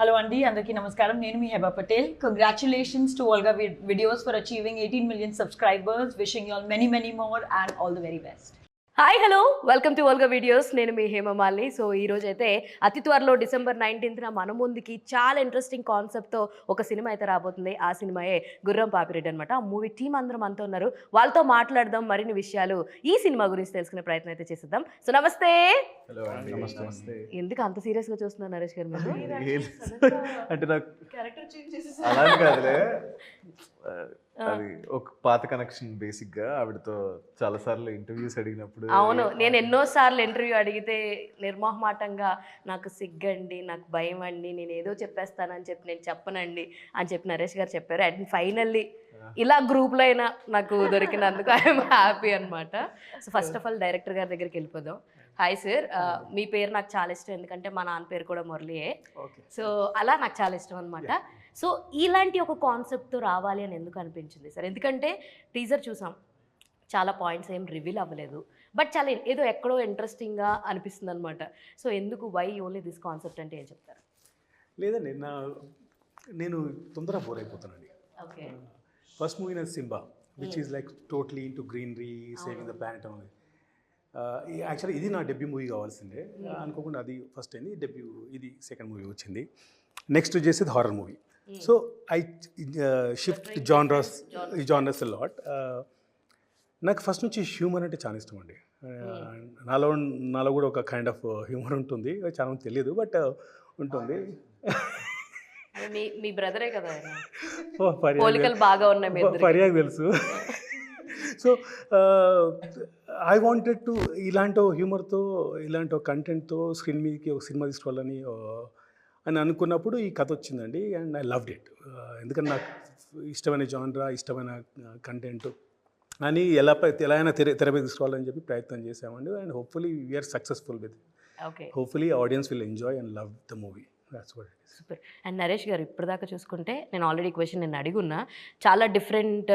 Hello Andy, Andarki Namaskaram. Nenu mi Heba Patel. Congratulations to Olga Videos for achieving 18 million subscribers. Wishing you all many, many more and all the very best. Hi hello welcome to Volga videos. నేను మీ Hema Malini. So ఈరోజు అయితే అతి త్వరలో December 19న మన ముందుకి చాలా interesting కాన్సెప్ట్తో ఒక సినిమా అయితే రాబోతుంది. ఆ సినిమాయే గుర్రం పాపిరెడ్డి అనమాట. ఆ మూవీ టీం అందరం అంతా ఉన్నారు. వాళ్ళతో మాట్లాడదాం, మరిన్ని విషయాలు ఈ సినిమా గురించి తెలుసుకునే ప్రయత్నం అయితే చేసేద్దాం. సో నమస్తే. నమస్తే. ఎందుకు అంత సీరియస్గా చూస్తున్నారు నరేష్ గారు మీరు? అంటే నాకు అలా కాదులే, అది ఒక పాత కనెక్షన్. బేసిక్ గా ఆవిడతో చాలా సార్లు ఇంటర్వ్యూస్ అడిగినప్పుడు అవును, నేను ఎన్నోసార్లు ఇంటర్వ్యూ అడిగితే నిర్మోహమాటంగా నాకు సిగ్గండి, నాకు భయం అండి, నేను ఏదో చెప్పేస్తానని చెప్పి నేను చెప్పనండి అని చెప్పి నరేష్ గారు చెప్పారు. అండ్ ఫైనల్లీ ఇలా గ్రూప్లో అయినా నాకు దొరికినందుకు ఐఎమ్ హ్యాపీ అనమాట. So first of all director గారి దగ్గరికి వెళ్ళిపోదాం. హాయ్ సార్, మీ పేరు నాకు చాలా ఇష్టం, ఎందుకంటే మా నాన్న పేరు కూడా మురళియే. సో అలా నాకు చాలా ఇష్టం అనమాట. సో ఇలాంటి ఒక కాన్సెప్ట్తో రావాలి అని ఎందుకు అనిపించింది సార్? ఎందుకంటే టీజర్ చూసాం, చాలా పాయింట్స్ ఏం రివీల్ అవ్వలేదు, బట్ చాలా ఏదో ఎక్కడో ఇంట్రెస్టింగ్గా అనిపిస్తుంది అనమాట. సో ఎందుకు వై ఓన్లీ దిస్ కాన్సెప్ట్ అంటే ఏం చెప్తారు? లేదండి, నేను తొందరగా బోర్ అయిపోతానండి. ఓకే, ఫస్ట్ మూవీ నా Simba, which is like totally into greenery, saving the planet అనేది. యాక్చువల్లీ ఇది నా డెబ్యూ మూవీ కావాల్సిందే, అనుకోకుండా అది ఫస్ట్ అయింది. డెబ్యూ ఇది సెకండ్ మూవీ వచ్చింది. నెక్స్ట్ వచ్చేసి horror movie. So I shift genres lot. నాకు ఫస్ట్ నుంచి హ్యూమర్ అంటే చాలా ఇష్టం అండి. నాలో కూడా ఒక కైండ్ ఆఫ్ హ్యూమర్ ఉంటుంది, చాలా మంది తెలియదు, బట్ ఉంటుంది. మీ బ్రదరే కదా, పోలికలు బాగా ఉన్నాయి, పర్యాగా తెలుసు. సో ఐ వాంటెడ్ టు ఇలాంటి హ్యూమర్తో, ఇలాంటి కంటెంట్తో స్క్రీన్ మీదకి ఒక సినిమా తీసుకోవాలని అని అనుకున్నప్పుడు ఈ కథ వచ్చిందండి. And I loved it. ఎందుకంటే నాకు ఇష్టమైన జానరా, ఇష్టమైన కంటెంట్ అని ఎలా అయినా తెర మీద తీసుకోవాలని చెప్పి ప్రయత్నం చేసామండి. And hopefully we are successful with. Hopefully audience will enjoy and love the movie. That's what it is. Super. And Naresh garu, ఇప్పటిదాకా చూసుకుంటే నేను ఆల్రెడీ క్వశ్చన్ నేను అడిగున్నా, చాలా డిఫరెంట్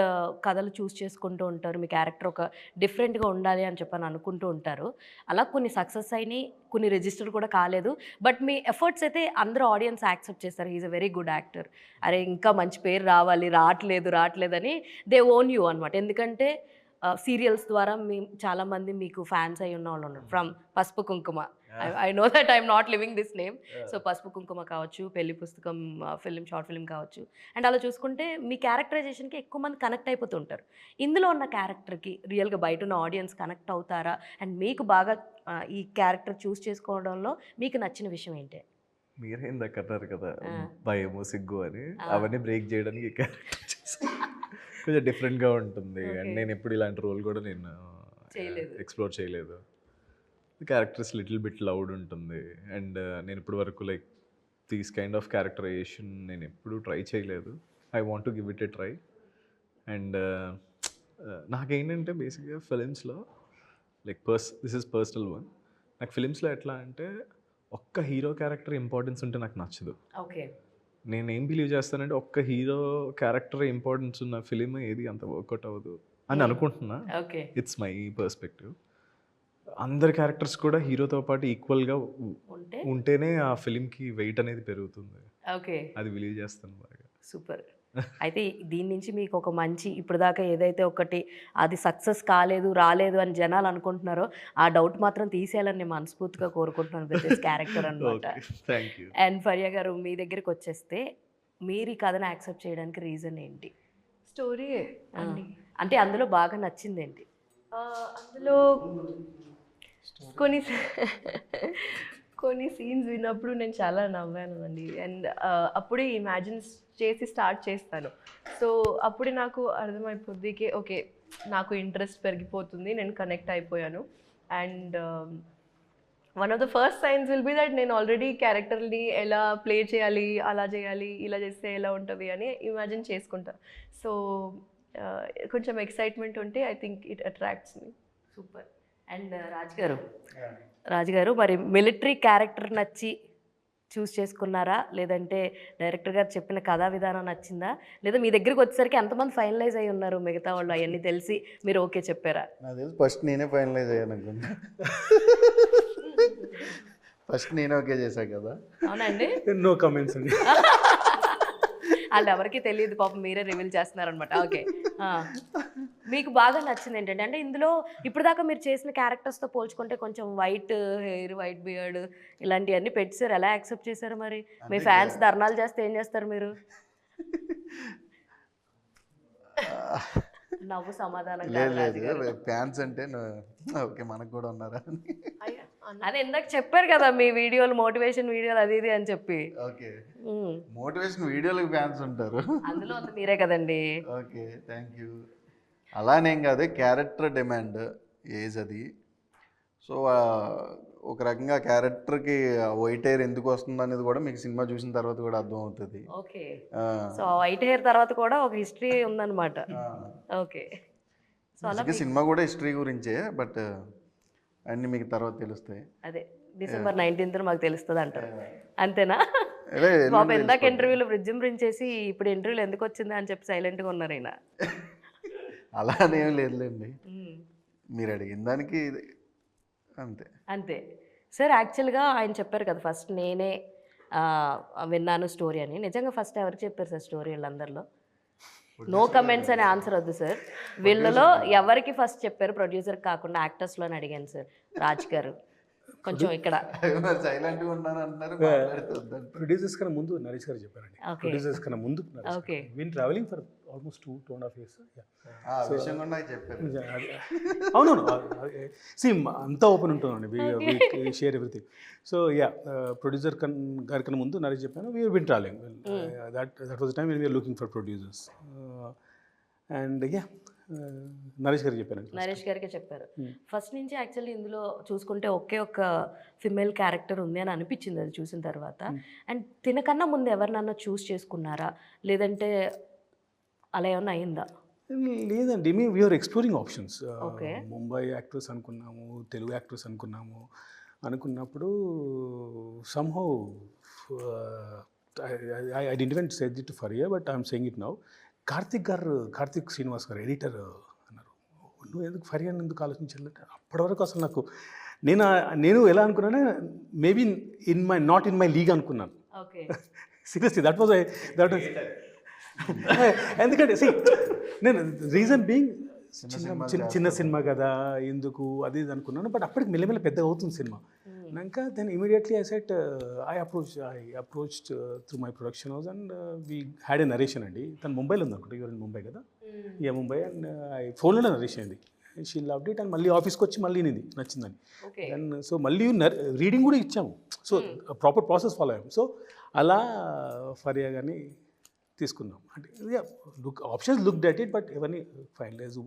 కథలు చూస్ చేసుకుంటూ ఉంటారు, మీ క్యారెక్టర్ ఒక డిఫరెంట్గా ఉండాలి అని చెప్పని అనుకుంటూ ఉంటారు. అలా కొన్ని సక్సెస్ అయినాయి, కొన్ని రిజిస్టర్ కూడా కాలేదు, బట్ మీ ఎఫర్ట్స్ అయితే అందరూ ఆడియన్స్ యాక్సెప్ట్ చేస్తారు. He is a very good actor, అరే ఇంకా మంచి పేరు రావాలి, రావట్లేదని దే ఓన్ యూ అనమాట. ఎందుకంటే సీరియల్స్ ద్వారా చాలామంది మీకు ఫ్యాన్స్ అయి ఉన్న వాళ్ళు ఉన్నారు. ఫ్రమ్ పసుపు కుంకుమ, I know that I'm not living this name. So పసుపు కుంకుమ కావచ్చు, పెళ్లి పుస్తకం ఫిల్మ్, షార్ట్ ఫిల్మ్ కావచ్చు. అండ్ అలా చూసుకుంటే మీ క్యారెక్టరైజేషన్కి ఎక్కువ మంది కనెక్ట్ అయిపోతుంటారు. ఇందులో ఉన్న క్యారెక్టర్కి రియల్గా బయట ఉన్న ఆడియన్స్ కనెక్ట్ అవుతారా? అండ్ మీకు బాగా ఈ క్యారెక్టర్ చూస్ చేసుకోవడంలో మీకు నచ్చిన విషయం ఏంటి? మీరే ఇందాక అన్నారు కదా భయము, సిగ్గు అని, అవన్నీ బ్రేక్ చేయడానికి క్యారెక్టర్ కొంచెం డిఫరెంట్గా ఉంటుంది. అండ్ నేను ఎప్పుడు ఇలాంటి రోల్ కూడా నేను ఎక్స్ప్లోర్ చేయలేదు. క్యారెక్టర్స్ లిటిల్ బిట్ లౌడ్ ఉంటుంది. అండ్ నేను ఇప్పుడు వరకు like these kind of characterization నేను ఎప్పుడూ ట్రై చేయలేదు. I want to give it a try. And నాకేంటంటే బేసిక్గా ఫిలిమ్స్లో like this is personal one. నాకు ఫిలిమ్స్లో ఎట్లా అంటే ఒక్క హీరో క్యారెక్టర్ ఇంపార్టెన్స్ ఉంటే నాకు నచ్చదు. ఓకే, నేను ఏం బిలీవ్ చేస్తానంటే ఒక్క హీరో క్యారెక్టర్ ఇంపార్టెన్స్ ఉన్న ఫిలిం ఏది అంత వర్కౌట్ అవ్వదు అని అనుకుంటున్నా. It's my perspective. అందరి క్యారెక్టర్స్ కూడా హీరోతో పాటు ఈక్వల్గా ఉంటేనే ఆ ఫిలింకి వెయిట్ అనేది పెరుగుతుంది. ఓకే, అది బిలీవ్ చేస్తాను బాగా. సూపర్. అయితే దీని నుంచి మీకు ఒక మంచి, ఇప్పుడు దాకా ఏదైతే ఒకటి అది సక్సెస్ రాలేదు అని జనాలు అనుకుంటున్నారో ఆ డౌట్ మాత్రం తీసేయాలని నేను మనస్ఫూర్తిగా కోరుకుంటున్నాను. దిస్ క్యారెక్టర్ అనమాట. అండ్ ఫరియా గారు, మీ దగ్గరికి వచ్చేస్తే మీరు ఈ కథను యాక్సెప్ట్ చేయడానికి రీజన్ ఏంటి? స్టోరీ అంటే అందులో బాగా నచ్చింది ఏంటి? అందులో కొన్ని సీన్స్ విన్నప్పుడు నేను చాలా నవ్వాను అండి. అండ్ అప్పుడే ఇమాజిన్ చేసి స్టార్ట్ చేస్తాను. సో అప్పుడే నాకు అర్థమైపోద్ది ఓకే, నాకు ఇంట్రెస్ట్ పెరిగిపోతుంది, నేను కనెక్ట్ అయిపోయాను. And one of the first science will be that నేను ఆల్రెడీ క్యారెక్టర్ని ఎలా ప్లే చేయాలి, అలా చేయాలి, ఇలా చేస్తే ఎలా ఉంటుంది అని ఇమాజిన్ చేసుకుంటా. సో కొంచెం ఎక్సైట్మెంట్ ఉంటే I think it attracts me. Super. And Raju గారు, మరి మిలిటరీ క్యారెక్టర్ నచ్చి చూస్ చేసుకున్నారా, లేదంటే డైరెక్టర్ గారు చెప్పిన కథా విధానం నచ్చిందా, లేదా మీ దగ్గరికి వచ్చేసరికి ఎంతమంది ఫైనలైజ్ అయ్యి ఉన్నారు మిగతా వాళ్ళు అవన్నీ తెలిసి మీరు ఓకే చెప్పారా? నాకు తెలిసి ఫస్ట్ నేనే ఫైనలైజ్ అయ్యాను అనుకుంటా. ఫస్ట్ నేను ఓకే చేశాను కదా. అవునండి, నో కమెంట్స్ అండి. వాళ్ళు ఎవరికి తెలియదు పాపం, మీరే రివీల్ చేస్తున్నారనమాట. ఓకే, మీకు బాగా నచ్చింది ఏంటంటే, అంటే ఇందులో ఇప్పుడు దాకా మీరు చేసిన క్యారెక్టర్స్తో పోల్చుకుంటే కొంచెం వైట్ హెయిర్, వైట్ బియర్డ్ ఇలాంటివన్నీ పెట్టారు. ఎలా యాక్సెప్ట్ చేశారు మరి? మీ ఫ్యాన్స్ ధర్నాలు చేస్తే ఏం చేస్తారు మీరు? నవ్వు సమాధానం కాదు లేదు రాజుగారు. ఫ్యాన్స్ అంటే ఓకే మనకు కూడా ఉన్నారా అని. అదే ఇందాక చెప్పారు కదా మీ వీడియోలు, మోటివేషన్ వీడియోలు అది ఇది అని చెప్పి. ఓకే, మోటివేషన్ వీడియోలకు ఫ్యాన్స్ ఉంటారు, అందులో ఉంది మీరే కదండి. Okay thank you. అలానేం కాదు, క్యారెక్టర్ డిమాండ్ ఏజ్ అది. సో ఒక రకంగా క్యారెక్టర్కి వైట్ హెయిర్ ఎందుకు వస్తుంది అనేది కూడా మీకు సినిమా చూసిన తర్వాత కూడా అర్థం అవుతుంది. ఓకే, సో వైట్ హెయిర్ తర్వాత కూడా ఒక హిస్టరీ ఉందన్నమాట. ఓకే, సో అలా సినిమా కూడా హిస్టరీ గురించే, బట్ అన్నీ మీకు తర్వాత తెలుస్తాయి. అదే డిసెంబర్ 19th మాకు తెలుస్తుంది అంటారు, అంతేనా? అదే బాబు ఇందాక ఇంటర్వ్యూలో విజృంభించేసి ఇప్పుడు ఇంటర్వ్యూలు ఎందుకు వచ్చింది అని చెప్పి సైలెంట్గా ఉన్నారు ఆయన. అలా అనేం లేదులేండి, మీరు అడిగిన దానికి అంతే. అంతే సార్. యాక్చువల్గా ఆయన చెప్పారు కదా ఫస్ట్ నేనే విన్నాను స్టోరీ అని. నిజంగా ఫస్ట్ ఎవరికి చెప్పారు సార్ స్టోరీ? వీళ్ళందరిలో నో కమెంట్స్ అనే ఆన్సర్ వద్దు సార్. వీళ్ళలో ఎవరికి ఫస్ట్ చెప్పారు? ప్రొడ్యూసర్ కాకుండా యాక్టర్స్లో అని అడిగాను సార్. రాజ్ గారు కొంచెం ఇక్కడ సైలెంట్గా ఉన్నాను అంటున్నారు. ప్రొడ్యూసర్స్ కన్నా ముందు నరేష్ గారు చెప్పారండి. ప్రొడ్యూసర్స్ కన్నా ముందు okay, we've travelling for almost 2.5 years. విషయం కూడా చెప్పారు. అవునవును, సి అంతా ఓపెన్ ఉంటుందండి, share everything. So yeah, producer గారి కన్నా ముందు నరేష్ చెప్పాను, we been travelling. That was time when we are looking for producers. And yeah, Naresh గారికి చెప్పాను. నరేష్ గారికి చెప్పారు. ఫస్ట్ నుంచి యాక్చువల్లీ ఇందులో చూసుకుంటే ఒకే ఒక ఫిమేల్ క్యారెక్టర్ ఉంది అని అనిపించింది అది చూసిన తర్వాత. అండ్ తినకన్నా ముందు ఎవరినన్నా చూస్ చేసుకున్నారా, లేదంటే అలా ఏమన్నా అయిందా? లేదండి, మేము we are exploring options. Okay, Mumbai actress అనుకున్నాము, తెలుగు యాక్ట్రెస్ అనుకున్నప్పుడు somehow I didn't even say it to Faria, but I'm saying it now. Karthik Srinivas గారు ఎడిటర్ అన్నారు, నువ్వు ఎందుకు ఫరియాని ఎందుకు ఆలోచించాలంటే అప్పటి వరకు అసలు నాకు నేను ఎలా అనుకున్నానే maybe not in my league అనుకున్నాను. సీరియస్లీ దట్ వాజ్ ఎందుకంటే నేను రీజన్ బీయింగ్ చిన్న సినిమా కదా ఎందుకు అది ఇది అనుకున్నాను. బట్ అప్పటికి మెల్లమెల్ల పెద్దగా అవుతుంది సినిమా. ఇంకా then immediately I set I approached through my production house and we had a narration అండి. తను ముంబైలో ఉంది అనుకుంటా, ఇవన్నీ ముంబై కదా, ఇక ముంబై. అండ్ ఫోన్లోనే నరేషన్ అయింది. She loved it. అండ్ మళ్ళీ ఆఫీస్కి వచ్చి మళ్ళీ నచ్చిందని. అండ్ సో మళ్ళీ రీడింగ్ కూడా ఇచ్చాము. సో ప్రాపర్ ప్రాసెస్ ఫాలో అయ్యాము. సో అలా ఫరియా కానీ తీసుకున్నాం. అంటే options look debt it, but ఎవరిని ఫైనలైజ్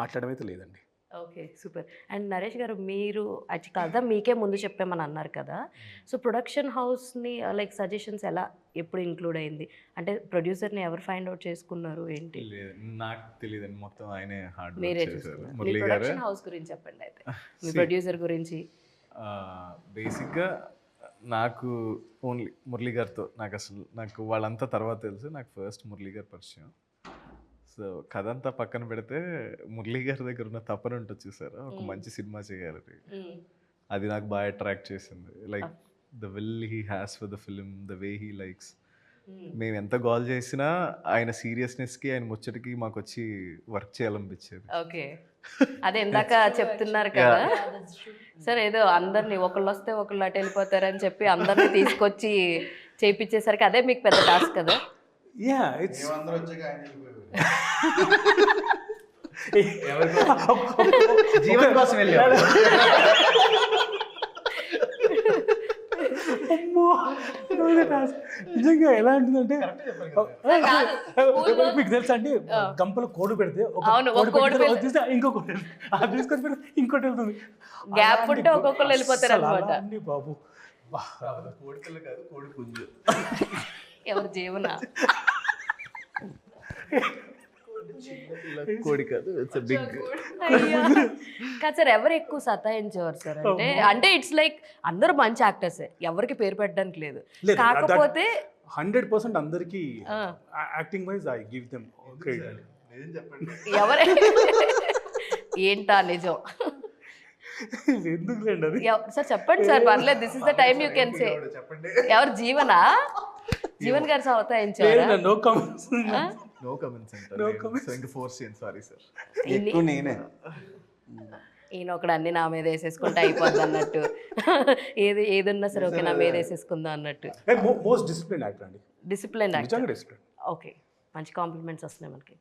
మాట్లాడడం అయితే లేదండి. Okay, super. అండ్ నరేష్ గారు, మీరు కదా మీకే ముందు చెప్పామని అన్నారు కదా, సో ప్రొడక్షన్ హౌస్ని లైక్ సజెషన్స్ ఎలా ఎప్పుడు ఇంక్లూడ్ అయింది? అంటే ప్రొడ్యూసర్ని ఎవరు ఫైండ్ అవుట్ చేసుకున్నారు ఏంటి? నాకు తెలియదండి, మొత్తం ఆయనే హార్డ్ మీరే చూసుకున్నారు. మీ ప్రొడక్షన్ హౌస్ గురించి చెప్పండి అయితే, మీ ప్రొడ్యూసర్ గురించి. బేసిక్గా నాకు ఓన్లీ మురళీ గారితో నాకు వాళ్ళంతా తర్వాత తెలుసు. నాకు ఫస్ట్ మురళీ గారు పరిచయం. సో కథ అంతా పక్కన పెడితే మురళీ గారి దగ్గర ఉన్న తపన ఉంటుంది చూసారా, ఒక మంచి సినిమా చేయాలని, అది నాకు బాగా అట్రాక్ట్ చేసింది. Like the will he has for the film, the way he likes. మేము ఎంత గోల్ చేసినా ఆయన సీరియస్నెస్కి, ఆయన ముచ్చటికి మాకు వచ్చి వర్క్ చేయాలనిపించేది. ఓకే, అదే ఇందాక చెప్తున్నారు కదా సార్, ఏదో అందరినీ ఒకళ్ళు వస్తే ఒకళ్ళు అటు వెళ్ళిపోతారని చెప్పి అందరినీ తీసుకొచ్చి చేయించేసరికి అదే మీకు పెద్ద టాస్క్ కదా. జీవన్ కోసం వెళ్ళారు. నిజంగా ఎలా ఉంటుందంటే, మీకు తెలుసా అండి, గంపలో కోడి పెడితే ఇంకో కోడి తీసుకొని పెడితే ఇంకోటి వెళ్తుంది. గ్యాప్ ఉంటే ఒక్కొక్కరు వెళ్ళిపోతారు అనమాట. బాబు, కోడికలు కాదు, కోడి పుంజు. ఎవరు జీవన కోడి కాదు, ఇట్స్ బిగ్. కాదు సార్, ఎవరు ఎక్కువ సతాయించేవారు సార్? అంటే ఇట్స్ లైక్ అందరూ మంచి యాక్టర్సే, ఎవరికి పేరు పెట్టడానికి లేదు. కాకపోతే 100% అందరికి acting wise I give them credit. ఎవరు ఏంటా నిజం? ఎందుకులేండి అది. సార్ చెప్పండి సార్, పర్లేదు, this is the time you can say. చెప్పండి. ఎవరు జీవనా? జీవన్ గారు సవతాయించారా? No comments. నో కమెంట్స్ అంటారు. No comments. సో ఇంకా ఫోర్స్ చేయండి, సారీ సార్. ఎక్కువ నేనే. ఈయన ఒకడు అన్ని నా మీద వేసేసుకుంటే అయిపోద్ది అన్నట్టు, ఏదన్నా సరే ఓకే నా మీద వేసేసుకుందాం అన్నట్టు. మోస్ట్ డిసిప్లిన్ యాక్టర్ అండి. డిసిప్లిన్ నిజంగా డిసిప్లిన్. ఓకే, మంచి కాంప్లిమెంట్స్ వస్తున్నాయి మనకి.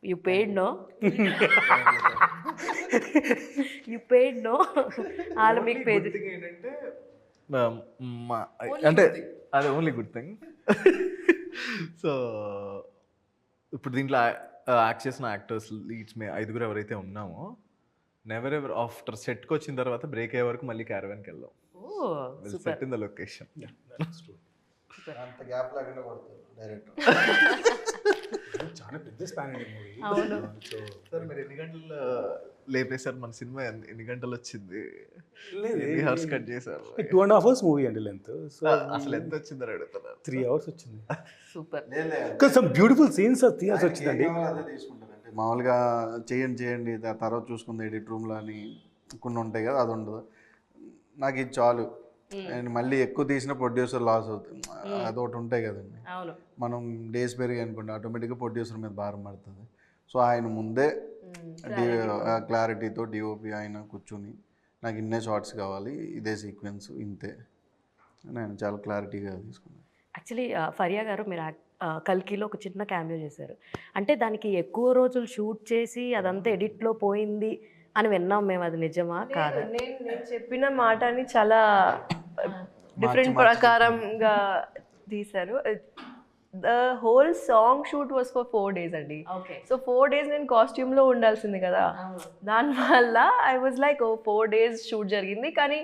You paid no, you paid no, వాళ్ళు మీకు పేజ్ ఏంటంటే అంటే అదే ఓన్లీ గుడ్ థింగ్. సో ఇప్పుడు దీంట్లో యాక్ట్ చేసిన యాక్టర్స్ లీడ్స్ మే 5 ఎవరైతే ఉన్నామో, నెవర్ ఎవర్ ఆఫ్టర్ సెట్కి వచ్చిన తర్వాత బ్రేక్ అయ్యే వరకు మళ్ళీ క్యారవాన్కి వెళ్దాం. Set in the location. అంత గ్యాప్ లాగానే కొడతారు డైరెక్టర్. చాలా పెద్ద స్పాన్ అండి మూవీ. అవును. సార్ మీరు ఎన్ని గంటలు లేపేశారు? మన సినిమా ఎన్ని గంటలు వచ్చింది? లేదు, ఎన్ని హవర్స్ కట్ చేశారు? 2.5 hours మూవీ అండి లెంత్. సో అసలు ఎంత వచ్చిందని అడుగుతున్నారు. 3 hours వచ్చింది. సూపర్. సమ్ బ్యూటిఫుల్ సీన్స్ తీయాల్సి వచ్చిందండి. అదే తీసుకుంటారంటే మామూలుగా చేయండి తర్వాత చూసుకుంది ఎడిట్ రూమ్లో అని కొన్ని ఉంటాయి కదా, అది ఉండదు. నాకు ఇది చాలు. అండ్ మళ్ళీ ఎక్కువ తీసిన ప్రొడ్యూసర్ లాస్ అవుతుంది, అదొకటి ఉంటాయి కదండి. అవును. మనం డేస్ పెరిగి అనుకోండి ఆటోమేటిక్గా ప్రొడ్యూసర్ మీద భారం పడుతుంది. సో ఆయన ముందే క్లారిటీతో డిఓపి ఆయన కూర్చుని నాకు ఇన్నే షార్ట్స్ కావాలి, ఇదే సీక్వెన్స్, ఇంతే అని ఆయన చాలా క్లారిటీగా తీసుకున్నాను. యాక్చువల్లీ ఫరియా గారు, మీరు కల్కిలో ఒక చిన్న క్యామియో చేశారు. అంటే దానికి ఎక్కువ రోజులు షూట్ చేసి అదంతా ఎడిట్లో పోయింది అని విన్నాం మేము, అది నిజమా కాదా? నేను చెప్పిన మాటని చాలా డిఫరెంట్ ప్రకారంగా తీశారు. The whole song shoot was for 4 days అండి. సో 4 days నేను కాస్ట్యూమ్లో ఉండాల్సింది కదా, దానివల్ల I was like 4 days shoot జరిగింది, కానీ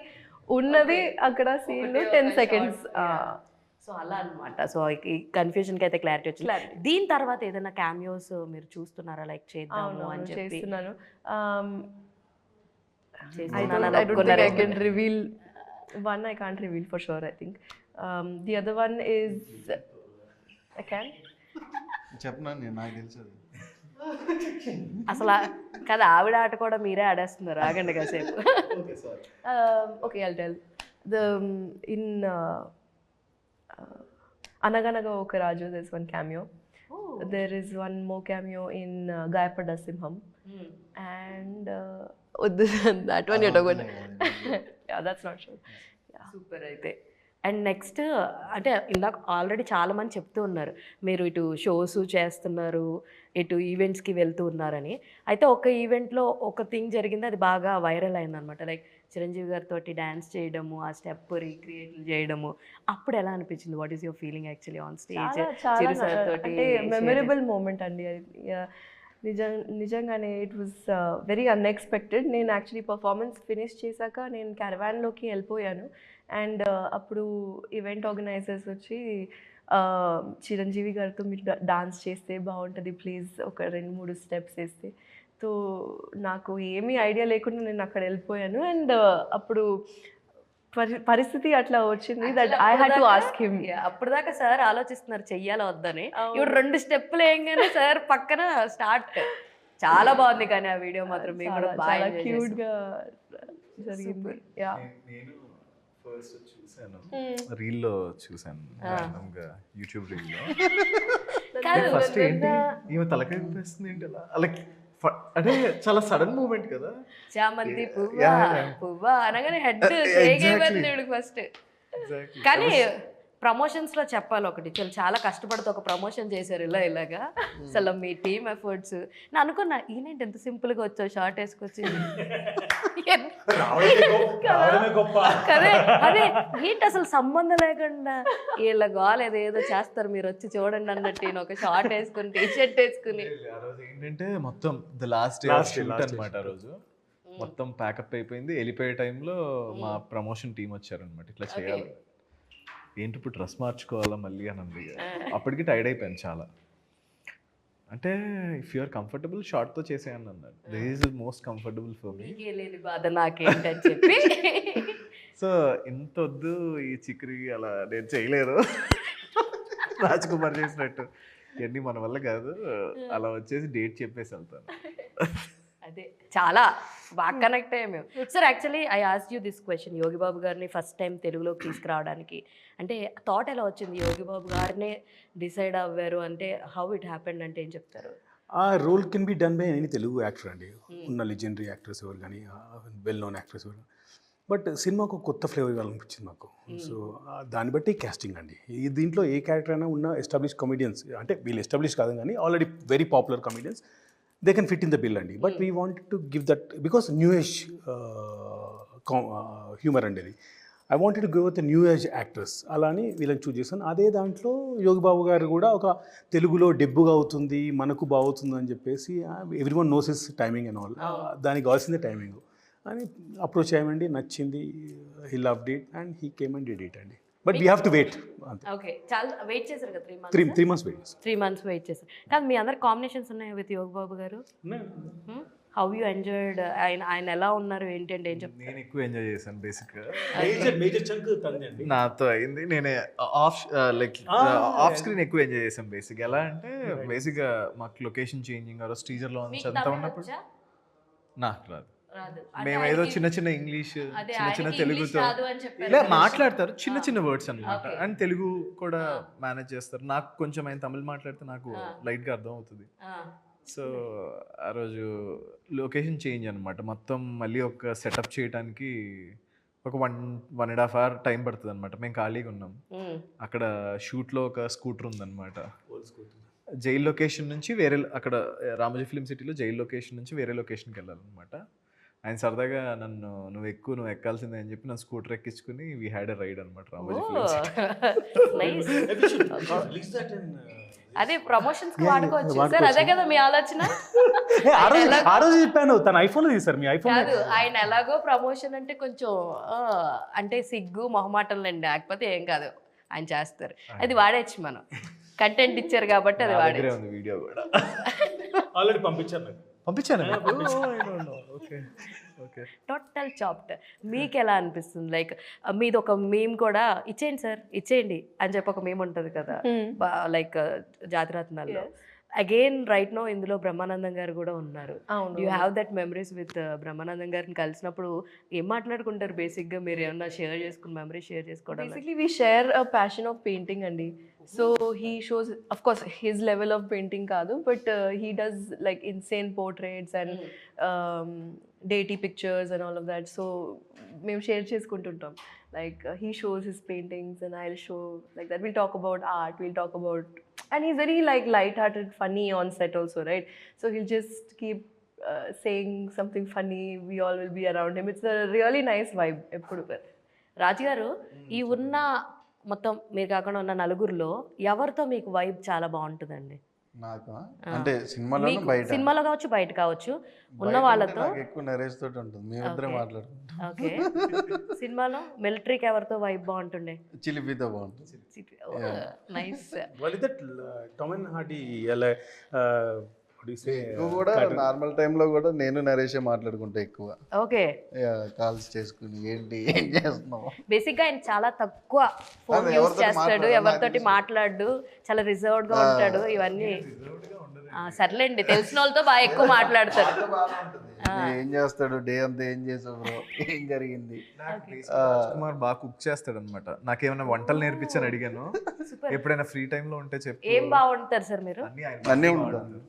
ఉన్నది అక్కడ సీన్లో 10 seconds. సో అలా అనమాట. సో ఈ కన్ఫ్యూజన్కి అయితే క్లారిటీ వచ్చింది. దీని తర్వాత ఏదైనా క్యామియోస్ మీరు చూస్తున్నారా, లైక్ చేద్దాము అని చెప్పి? చేస్తున్నాను. చేస్తున్నాను I don't think I can reveal one. I can't reveal for sure, I think. The other one is I can. చెప్పనా నేను, నాకు తెలుసు అది. అసలు కదా, ఆవిడ ఆట కూడా మీరే ఆడేస్తున్నారు, ఆగండి కాసేపు. Okay, I'll tell. In Anaganaga Oka Raju, there's one cameo. There is one more cameo in Gayapada Simham. And that one you're talking about. Yeah, that's not sure. Super. అయితే అండ్ నెక్స్ట్ అంటే ఇందాక already చాలామంది చెప్తూ ఉన్నారు మీరు ఇటు shows చేస్తున్నారు, ఇటు ఈవెంట్స్కి వెళ్తూ ఉన్నారని. అయితే ఒక ఈవెంట్లో ఒక థింగ్ జరిగింది, అది బాగా వైరల్ అయిందనమాట. లైక్ చిరంజీవి గారితో డ్యాన్స్ చేయడము, ఆ స్టెప్ రీక్రియేట్ చేయడము, అప్పుడు ఎలా అనిపించింది? What is your feeling actually on stage? అంటే మెమరబుల్ మూమెంట్ అండి అది. నిజంగానే ఇట్ వాజ్ వెరీ అన్ఎక్స్పెక్టెడ్. నేను యాక్చువల్లీ పర్ఫార్మెన్స్ ఫినిష్ చేశాక నేను క్యారవాన్లోకి వెళ్ళిపోయాను. అండ్ అప్పుడు ఈవెంట్ ఆర్గనైజర్స్ వచ్చి చిరంజీవి గారితో మీరు డాన్స్ చేస్తే బాగుంటుంది ప్లీజ్, ఒక 2-3 steps వేస్తే. సో నాకు ఏమీ ఐడియా లేకుండా నేను అక్కడ వెళ్ళిపోయాను. అండ్ అప్పుడు పరిస్థితి అట్లా వచ్చింది that I had to ask him. అప్పుడు దాకా సార్ ఆలోచిస్తున్నారు చెయ్యాలో వద్దని, ఇప్పుడు 2 స్టెప్పులు వేయగానే సార్ పక్కన స్టార్ట్. చాలా బాగుంది కానీ ఆ వీడియో మాత్రం మీకు కూడా చాలా క్యూట్ గా జరిగింది. యా, నేను ఫస్ట్ చూసాను, రీల్లో చూసాను, యూట్యూబ్ రీల్లో. ఫస్ట్ ఏంటి ఈమె తలకాయ వేస్తుంది ఏంటి అలా, అలా అంటే చాలా సడన్ మూమెంట్ కదా. చామంతి పువ్వా పువ్వా అనగానే హెడ్ చేయగలిగింది ఫస్ట్. కానీ ప్రమోషన్స్ లో చెప్పాలి ఒకటి, చాలా కష్టపడుతూ ఒక ప్రమోషన్ చేశారు ఇలాగా. అసలు మీ టీమ్ ఎఫర్ట్స్. నేను అనుకున్నా ఈయనేంటి ఎంత సింపుల్ గా వచ్చావు, షార్ట్ వేసుకొచ్చి కదే అదే ఏంటి అసలు సంబంధం లేకుండా వీళ్ళ గోలేదు ఏదో చేస్తారు మీరు వచ్చి చూడండి అన్నట్టు నేను ఒక షార్ట్ వేసుకుని టీ-షర్ట్ వేసుకుని. ఆ రోజు ఏంటంటే మొత్తం ద లాస్ట్ షూట్ అనమాట. ఆ రోజు మొత్తం ప్యాకప్ అయిపోయింది, వెళ్ళిపోయే టైంలో మా ప్రమోషన్ టీం వచ్చారనమాట. ఇట్లా చేయాలి ఏంటి ఇప్పుడు డ్రెస్ మార్చుకోవాలా మళ్ళీ అని అంది. అప్పటికి టైర్డ్ అయిపోయాను చాలా. అంటే ఇఫ్ యూఆర్ కంఫర్టబుల్ షార్ట్తో చేసేయను అన్నాడు. This is most comfortable for me. బాధ నాకేంటని చెప్పి సో ఇంత వద్దు ఈ చిక్రీ అలా నేను చేయలేరు, రాజ్ కుమార్ చేసినట్టు ఇవన్నీ మన వల్ల కాదు, అలా వచ్చేసి డేట్ చెప్పేసి వెళ్తాను. అదే చాలా బాగా కనెక్ట్ అయ్యాం మేము. Sir actually I ask you this question, Yogi Babu గారిని ఫస్ట్ టైం తెలుగులోకి తీసుకురావడానికి అంటే థాట్ ఎలా వచ్చింది? యోగి బాబు గారినే డిసైడ్ అవ్వారు అంటే హౌ ఇట్ హ్యాపెండ్ అంటే ఏం చెప్తారు? ఆ role can be done by any Telugu actor అండి, ఉన్న లెజెండరీ యాక్టర్స్ ఎవరు కానీ, వెల్ నోన్ యాక్టర్స్ ఎవరు. బట్ సినిమాకు కొత్త ఫ్లేవర్ ఇవ్వాలనిపించింది మాకు. సో దాన్ని బట్టి క్యాస్టింగ్ అండి. ఈ దీంట్లో ఏ క్యారెక్టర్ అయినా ఉన్న ఎస్టాబ్లిష్ కమెడియన్స్, అంటే వీళ్ళు ఎస్టాబ్లిష్ కాదు కానీ already very popular comedians, they can fit in the bill అండి. But we want to give that because new age humour అండి అది. I wanted to give with new age actors, అలా అని వీళ్ళని చూస్ చేశాను. అదే దాంట్లో యోగి బాబు గారు కూడా ఒక తెలుగులో డెబ్బుగా అవుతుంది, మనకు బాగుతుంది అని చెప్పేసి every one knows his timing and all, దానికి కావాల్సిందే టైమింగ్ అని అప్రోచ్ అయ్యామండి. నచ్చింది, he loved it and he came and did it అండి. But we have to wait. Okay, చాలా వెయిట్ చేశారు కదా 3 months వెయిట్ చేశారు. 3 months వెయిట్ చేశారు. కానీ మీ అందరు కాంబినేషన్స్ ఉన్నాయి విత్ యోగి బాబు గారు. How you enjoyed? ఆయన ఎలా ఉన్నారు ఏంటి అంటే ఏం చెప్తారు? నేను ఎక్కువ ఎంజాయ్ చేశాను బేసిక్గా. మేజర్ చంక్ తంది అండి నాతో అయింది. నేనే ఆఫ్ స్క్రీన్ ఎక్కువ ఎంజాయ్ చేశాను బేసిక్. ఎలా అంటే బేసిక్గా మాకు లొకేషన్ చేంజింగ్ ఆ రోజు టీజర్లో అంతా ఉన్నప్పుడు నాకు రాదు. మేము ఏదో చిన్న చిన్న ఇంగ్లీష్, చిన్న చిన్న తెలుగుతో మాట్లాడతారు, చిన్న చిన్న వర్డ్స్ అన్నమాట. అండ్ తెలుగు కూడా మేనేజ్ చేస్తారు. నాకు కొంచెం ఆయన తమిళ్ మాట్లాడితే నాకు లైట్గా అర్థం అవుతుంది. సో ఆ రోజు లొకేషన్ చేంజ్ అనమాట. మొత్తం మళ్ళీ ఒక సెటప్ చేయడానికి ఒక 1.5 hour టైం పడుతుంది అనమాట. మేము ఖాళీగా ఉన్నాం. అక్కడ షూట్లో ఒక స్కూటర్ ఉందన్నమాట. జైల్ లొకేషన్ నుంచి వేరే, అక్కడ రామోజీ ఫిల్మ్ సిటీలో జైల్ లొకేషన్ నుంచి వేరే లొకేషన్కి వెళ్ళాలన్నమాట. ఆయన సరదాగా నన్ను నువ్వు ఎక్కాల్సిందే అని చెప్పి నన్ను స్కూటర్ ఎక్కించుకుని వీ హ్యాడ్ ఎ రైడ్ అనమాట రామోజీ ఫిల్మ్ సిటీ. అదే ప్రమోషన్స్ కి వాడుకోవచ్చు సార్. అదే కదా మీ ఆలోచన. ఆ రోజు చెప్పాను, తన ఐఫోన్ తీసారు. మీ ఐఫోన్ కాదు, ఆయన ఎలాగో ప్రమోషన్ అంటే కొంచెం అంటే సిగ్గు మొహమాటంలేండి, లేకపోతే ఏం కాదు, ఆయన చేస్తారు. అది వాడేచ్చు, మనం కంటెంట్ ఇచ్చారు కాబట్టి అది వాడేచ్చు. వీడియో కూడా ఆల్రెడీ పంపించాను. Total chapter. మీకు ఎలా అనిపిస్తుంది? లైక్ మీది ఒక మీమ్ కూడా ఇచ్చేయండి సార్, ఇచ్చేయండి అని చెప్పి ఒక మీమ్ ఉంటుంది కదా, లైక్ జాతిరత్నాల్లో. అగైన్ రైట్ నో ఇందులో బ్రహ్మానందం గారు కూడా ఉన్నారు. You have that memories with Brahmanandam గారిని కలిసినప్పుడు ఏం మాట్లాడుకుంటారు బేసిక్గా? మీరు ఏమన్నా షేర్ చేసుకుని మెమరీ షేర్ చేసుకోవడం? Basically, we share a passion of painting, Andy. So he shows, of course, his level of painting kaadu, but he does like insane portraits and deity pictures and all of that. So మేము share చేసుకుంటుంటాం. Like he shows his paintings and I'll show like that. We'll talk about art. We'll talk about, and he's very like light-hearted, funny on set also, right? So he'll just keep saying something funny. We all will be around him. It's a really nice vibe. ఎప్పుడు రాజు గారు, ఈ ఉన్న మొత్తం మీరు కాకుండా ఉన్న నలుగురిలో ఎవరితో మీకు వైబ్ చాలా బాగుంటుందండి? నాకు అంటే సినిమాలో కావచ్చు, బయట కావచ్చు, ఉన్న వాళ్ళతో ఎక్కువ నరేష్ తోటి ఉంటుంది. మేమిద్దరే మాట్లాడుకుంటాం. ఓకే. సినిమాలో మిలిటరీకి ఎవరితో వైబ్ బాగుంటుండే? చిలిపితో బాగుంటుంది. నైస్. టామ్ అండ్ హార్డీ ఎక్కువ కూడా నార్మల్ టైంలో కూడా నేను నరేషే మాట్లాడుకుంటా ఎక్కువ. ఓకే. కాల్స్ చేసుకుని ఏంటి ఏం చేస్తున్నావు. బేసిక్గా ఆయన చాలా తక్కువ ఫోన్ యూస్ చేస్తాడు, ఎవరితోటి మాట్లాడు, చాలా రిజర్వ్డ్ గా ఉంటాడు. ఇవన్నీ సర్లేండి, తెలిసిన వాళ్ళతో బాగా ఎక్కువ మాట్లాడతారు. ఏం చేస్తాడు, డే అంతా ఏం చేసావు బ్రో, ఏం జరిగింది. కుమార్ బాగా కుక్ చేస్తాడు అనమాట. నాకేమైనా వంటలు నేర్పించని అడిగాను, ఎప్పుడైనా ఫ్రీ టైంలో ఉంటే చెప్పు. ఏం బాగుంటారు సార్ మీరు? అన్నీ ఉంటాను.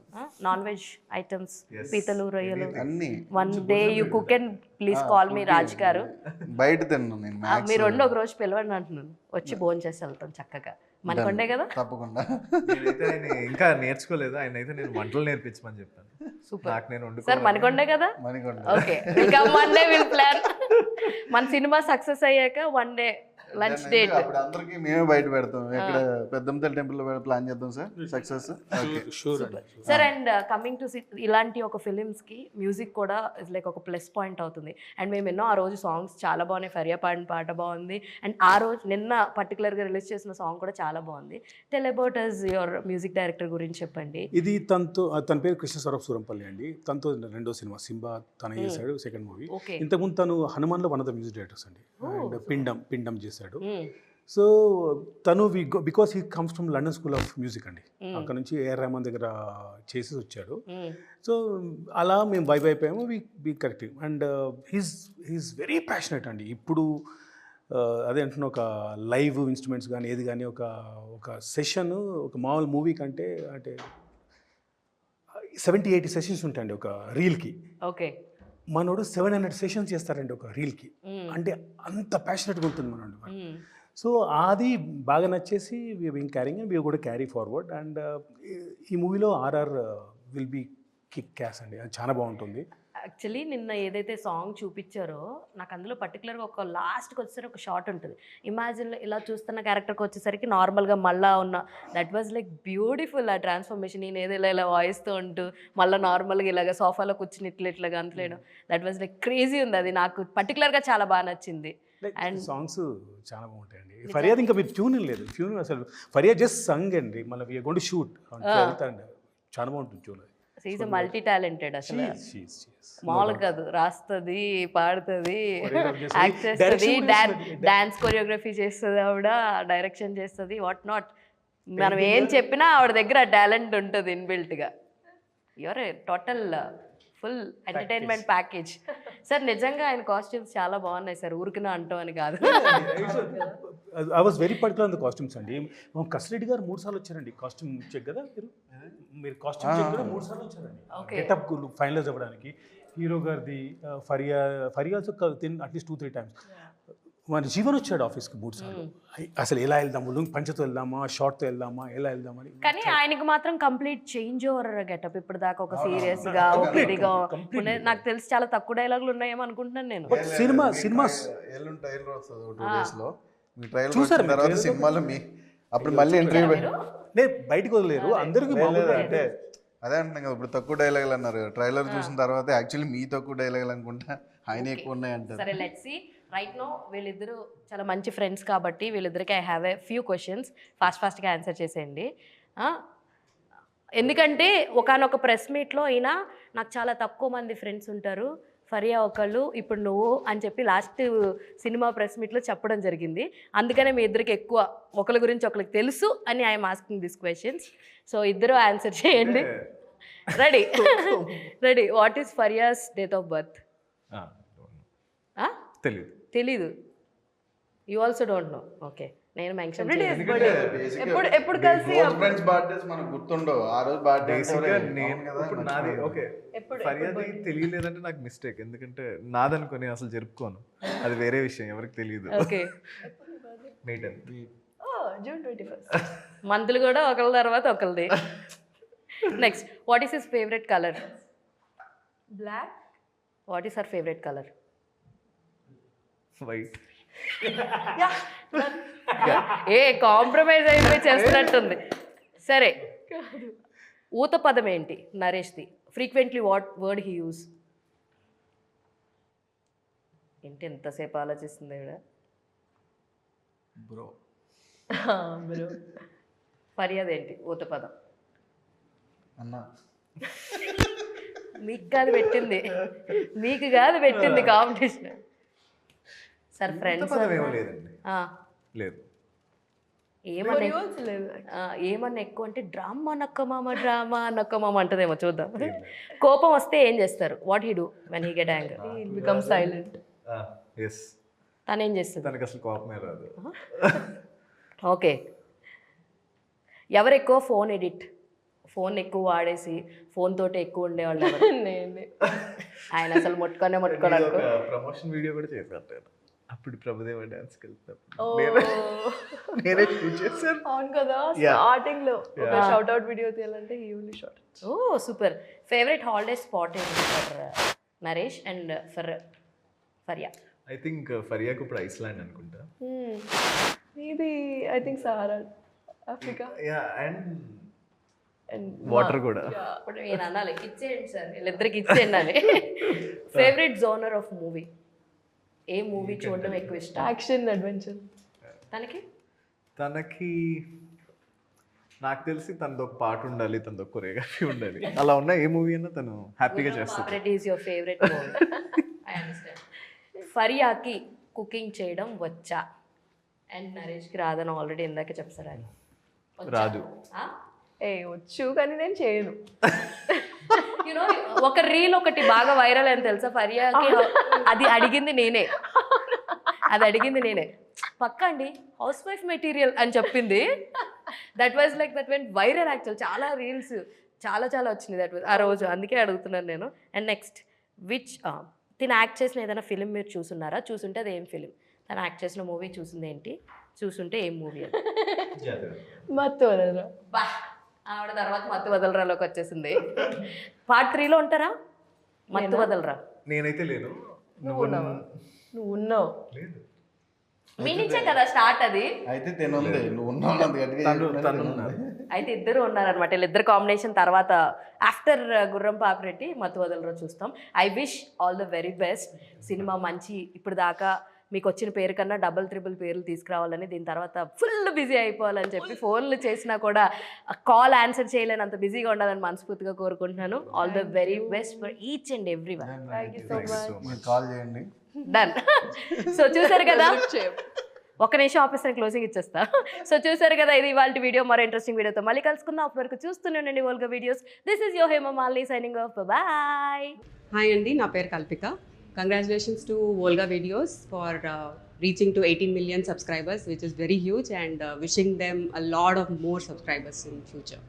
నాన్ వెజ్ ఐటమ్స్, పీతలు, రొయ్యలు అన్నీ. One day you cook and please call me Raj గారు. బయట తిన్నాను నేను. మీరు రెండు ఒక రోజు పిలవండి అంటున్నాను, వచ్చి భోజనం చేసి వెళ్తాం చక్కగా. మనకొండే కదా. తప్పకుండా. ఆయన ఇంకా నేర్చుకోలేదు. ఆయన అయితే నేను వంటలు నేర్పించమని చెప్పాను. నాకు నేను సార్ మనకొండే కదా. Okay, one day will plan. మన సినిమా సక్సెస్ అయ్యాక వన్ డే లంచ్ డేట్ అప్పుడు అందరికి మేమే బయట పెడతాం. ఇక్కడ పెద్దంతల్ టెంపుల్ లో ప్లాన్ చేద్దాం sir. Success sir. And coming to ఇలాంటి ఒక ఫిలిమ్స్ కి మ్యూజిక్ కూడా ఇస్ లైక్ ఒక ప్లస్ పాయింట్ అవుతుంది. అండ్ మేము ఎన్నో ఆ రోజు సాంగ్స్ చాలా బాగున్నాయి. ఫరియా పాడిన పాట బాగుంది. అండ్ ఆ రోజు నిన్న పర్టికులర్గా రిలీజ్ చేసిన సాంగ్ కూడా చాలా బాగుంది. Tell about us your music director గురించి చెప్పండి. ఇది తన పేరు కృష్ణ స్వరూప్ సూరంపల్లి అండి. తనతో రెండో సినిమా సింబా తన చేశాడు, సెకండ్ మూవీ. ఇంతకుముందు తను హనుమాన్లో one of the music directors అండి. అండ్ పిండం చేశాడు. సో తను because he comes from London School of Music అండి. అక్కడ నుంచి ఏఆర్ రెహమాన్ దగ్గర చేసి వచ్చాడు. సో అలా మేము వైబ్ అయిపోయాము. We correct. And he's very passionate అండి. ఇప్పుడు అదే అంటున్నా, ఒక లైవ్ ఇన్స్ట్రుమెంట్స్ కానీ ఏది కానీ ఒక సెషన్ ఒక మామూలు మూవీ కంటే అంటే 70-80 సెషన్స్ ఉంటాయండి ఒక రీల్కి. ఓకే. మనోడు 700 సెషన్స్ చేస్తారండి ఒక రీల్కి. అంటే అంత ప్యాషనెట్గా ఉంటుంది మనోడు. సో అది బాగా నచ్చేసి వీ క్యారింగ్ అండ్ వీ కూడా క్యారీ ఫార్వర్డ్. అండ్ ఈ మూవీలో ఆర్ఆర్ విల్ బీ కిక్ క్యాస్ అండి. అది చాలా బాగుంటుంది. యాక్చువల్లీ నిన్న ఏదైతే సాంగ్ చూపించారో నాకు అందులో పర్టికులర్గా ఒక లాస్ట్కి వచ్చేసరికి ఒక షార్ట్ ఉంటుంది. ఇమాజిన్లో ఇలా చూస్తున్న క్యారెక్టర్కి వచ్చేసరికి నార్మల్గా మళ్ళా ఉన్న దట్ వాజ్ లైక్ బ్యూటిఫుల్ ఆ ట్రాన్స్ఫర్మేషన్. నేను ఏదో ఇలా వాయిస్తూ ఉంటూ మళ్ళీ నార్మల్గా ఇలాగ సోఫాలో కూర్చుని ఇట్లాగా అంతలేను. దట్ వాజ్ లైక్ క్రేజీ ఉంది. అది నాకు పర్టికులర్గా చాలా బాగా నచ్చింది. అండ్ సాంగ్స్ చాలా బాగుంటాయండి. ఫర్యాద్ ఇంకా మీరు ట్యూన్ లేదు. ట్యూన్ అసలు ఫర్యాద్ జస్ట్ సంగ్ అండి. మళ్ళీ వీఆర్ గోయింగ్ టు షూట్ వెళ్తాండి. చాలా బాగుంటుంది ట్యూన్. ఈజ్ మల్టీ టాలెంటెడ్ అసలు. మామూలు కాదు, రాస్తుంది, పాడుతుంది, యాక్ట్ చేస్తుంది, డాన్స్ కొరియోగ్రఫీ చేస్తుంది, ఆవిడ డైరెక్షన్ చేస్తుంది, వాట్ నాట్. మనం ఏం చెప్పినా ఆవిడ దగ్గర టాలెంట్ ఉంటుంది ఇన్బిల్ట్గా. Your total full entertainment package. Sir నిజంగా ఆయన కాస్ట్యూమ్స్ చాలా బాగున్నాయి సార్, ఊరికినా అంటాం అని కాదు. I was very particular on the costumes అండి. కసిరెడ్డి గారు 3 సార్లు వచ్చారండి కాస్ట్యూమ్ చెక్ కదా. మీరు కాస్ట్యూమ్ చెక్ కూడా 3 సార్లు వచ్చారండి గెటప్ ఫైనలైజ్ అవ్వడానికి. హీరో గారిది, ఫరియా ఆల్సో అట్లీస్ట్ 2-3 టైమ్స్. మన జీవన్ వచ్చాడు ఆఫీస్కి 3 సార్లు. అసలు ఎలా వెళ్దాము, పంచతో వెళ్దామా, షార్ట్తో వెళ్దామా, ఎలా వెళ్దామని. కానీ ఆయనకి మాత్రం కంప్లీట్ చేంజ్ ఓవర్ గెటప్. ఇప్పుడు దాకా ఒక సీరియస్గా ఒకటిగా నాకు తెలిసి చాలా తక్కువ డైలాగులు ఉన్నాయేమో అనుకుంటున్నాను నేను. సినిమాస్ చూసారు తర్వాత సినిమాలో అప్పుడు మళ్ళీ ఇంటర్వ్యూ బయటకు వదిలేరు అందరికీ. అంటే అదే అంటున్నాం కదా, ఇప్పుడు తక్కువ డైలాగులు అన్నారు. ట్రైలర్ చూసిన తర్వాత యాక్చువల్లీ మీ తక్కువ డైలాగులు అనుకుంటా ఆయన ఎక్కువ ఉన్నాయి అంటారు. సరే లెట్స్ సీ. రైట్ నో వీళ్ళిద్దరూ చాలా మంచి ఫ్రెండ్స్ కాబట్టి వీళ్ళిద్దరికి I have a few questions. ఫాస్ట్గా ఆన్సర్ చేసేయండి. ఎందుకంటే ఒకనొక ప్రెస్ మీట్లో అయిన నాకు చాలా తక్కువ మంది ఫ్రెండ్స్ ఉంటారు, ఫరియా ఒకళ్ళు, ఇప్పుడు నువ్వు అని చెప్పి లాస్ట్ సినిమా ప్రెస్ మీట్లో చెప్పడం జరిగింది. అందుకనే మీ ఇద్దరికి ఎక్కువ ఒకరి గురించి ఒకరికి తెలుసు అని I'm asking this questions. So ఇద్దరు ఆన్సర్ చేయండి. Ready? Ready. What is Faria's date of birth? తెలీదు. You also don't know. Okay, నేను మెన్షన్ ఎప్పుడు కలిసి ఫ్రెండ్స్ బర్త్డేస్ మనకు గుర్తుండవు. ఆ రోజు బర్త్డే ఫర్యాది తెలియలేదంటే నాకు మిస్టేక్. ఎందుకంటే నాదనుకొని అసలు జరుపుకోను, అది వేరే విషయం, ఎవరికి తెలియదు. Okay. May 10th. June 21st. మంత్లు కూడా ఒకళ్ళ తర్వాత ఒకళ్ళది. Next, what is his favourite colour? Black. What is her favourite colour? White. ఏ కాంప్రమైజ్ అయిపోయి చేస్తున్నట్టుంది. సరే, ఊత పదం ఏంటి నరేష్ది? Frequently what word he use? ఏంటి ఎంతసేపు ఆలోచిస్తుంది ఇక్కడ? బ్రో. ఫర్యాద్ ఏంటి ఊత పదం? అన్నా మీకు కాదు పెట్టింది, మీకు కాదు పెట్టింది కాంపిటీషన్. సార్ ఫ్రెండ్స్ లేదండి, లేదు. ఏమన్నా ఎక్కువ అంటే డ్రామా నక్కమామ అంటదేమో, చూద్దాం. కోపం వస్తే ఏం చేస్తారు? What he do when he get anger? He becomes silent. తను ఏం చేస్తుంది? తనకి అసలు కోపమే రాదు. ఓకే. ఎవరు ఎక్కువ ఫోన్ ఎక్కువ వాడేసి ఫోన్ తోటి ఎక్కువ ఉండేవాళ్ళు ఎవరు? నేనే. ఆయన అసలు ముట్టుకోవడానికి ప్రమోషన్ వీడియో కూడా చేశారు అప్పుడు, ప్రభుదేవ డాన్స్కి వెళ్తాను నేనే షూట్ చేశాను. అవును కదా, స్టార్టింగ్ లో ఒక షౌట్ అవుట్ వీడియో తీయాలంటే he only shot it. Oh super. Favourite holiday spot ఏంటి for Naresh and for Faria? I think ఫరియాకు ఇప్పుడు ఐస్లాండ్ అనుకుంటా. Maybe I think Sahara, Africa. And water కూడా. ఇప్పుడు నేను అనాలి ఇచ్చేయండి సార్, వీళ్ళిద్దరికి ఇచ్చేయండి అని. Favourite genre of movie? ఏ మూవీ చూడడం ఎక్కువ ఇష్టం? Action, adventure. తనకి నాకు తెలిసి తనది ఒక పాట ఉండాలి, తనది ఒక కొరియోగ్రఫీ ఉండాలి. అలా ఉన్న ఏ మూవీ అయినా తను హ్యాపీగా చేస్తుంది. Favourite is your favourite movie. I understand. ఫరియాకి కుకింగ్ చేయడం వచ్చా? అండ్ నరేష్కి రాదని ఆల్రెడీ ఇందాక చెప్పారు ఆయన రాదు. వచ్చు కానీ నేను చేయను. యూనో ఒక రీల్ ఒకటి బాగా వైరల్ అని తెలుసా ఫరియాకి, అది అడిగింది నేనే, పక్కా అండి హౌస్ వైఫ్ మెటీరియల్ అని చెప్పింది. That was like that went viral actual. చాలా రీల్స్ చాలా వచ్చింది దట్ వాజ్ ఆ రోజు, అందుకే అడుగుతున్నాను నేను. అండ్ నెక్స్ట్ విచ్ తిను యాక్ట్ చేసిన ఏదైనా ఫిలిం మీరు చూసున్నారా? చూసుంటే అది ఏం ఫిలిం? తను యాక్ట్ చేసిన మూవీ చూసింది ఏంటి? చూసుంటే ఏం మూవీ అది? మత్తు వదలరా. బా ఆవిడ తర్వాత మత్తు వదలరాలోకి వచ్చేసింది. పార్ట్ 3లో ఉంటారా మత్తు వదలరా? నేనైతే లేను. నువ్వు ఉన్నావు. లేదు. మీ నుంచే కదా స్టార్ట్ అది. అయితే తినుంది, నువ్వు ఉన్నావు. అయితే ఇద్దరు ఉన్నారనమాట. వీళ్ళిద్దరు కాంబినేషన్ తర్వాత ఆఫ్టర్ గుర్రం పాపిరెడ్డి మత్తు వదలరా చూస్తాం. I wish all the very best. Cinema మంచి, ఇప్పుడు దాకా మీకు వచ్చిన పేరు కన్నా డబుల్ ట్రిపుల్ పేర్లు తీసుకురావాలని, దీని తర్వాత ఫుల్ బిజీ అయిపోవాలని చెప్పి ఫోన్లు చేసినా కూడా కాల్ ఆన్సర్ చేయలేనంత బిజీగా ఉండాలని మనస్ఫూర్తిగా కోరుకుంటున్నాను. All the very best for each and every one. Thank you so much. Call చేయండి. డన్. సో చూసారు కదా, ఒక నిమిషం ఆఫీసర్ క్లోజింగ్ ఇచ్చేస్తా. సో చూసారు కదా, ఇది ఇవాళ వీడియో. మరో ఇంట్రెస్టింగ్ వీడియోతో మళ్ళీ కలుసుకుందాం. అప్పటి వరకు చూస్తూనే ఉండండి Volga videos. This is your Hemamalini signing off. Bye. Hi అండి, నా పేరు Kalpika. Congratulations to Volga videos for reaching to 18 million subscribers, which is very huge, and wishing them a lot of more subscribers in future.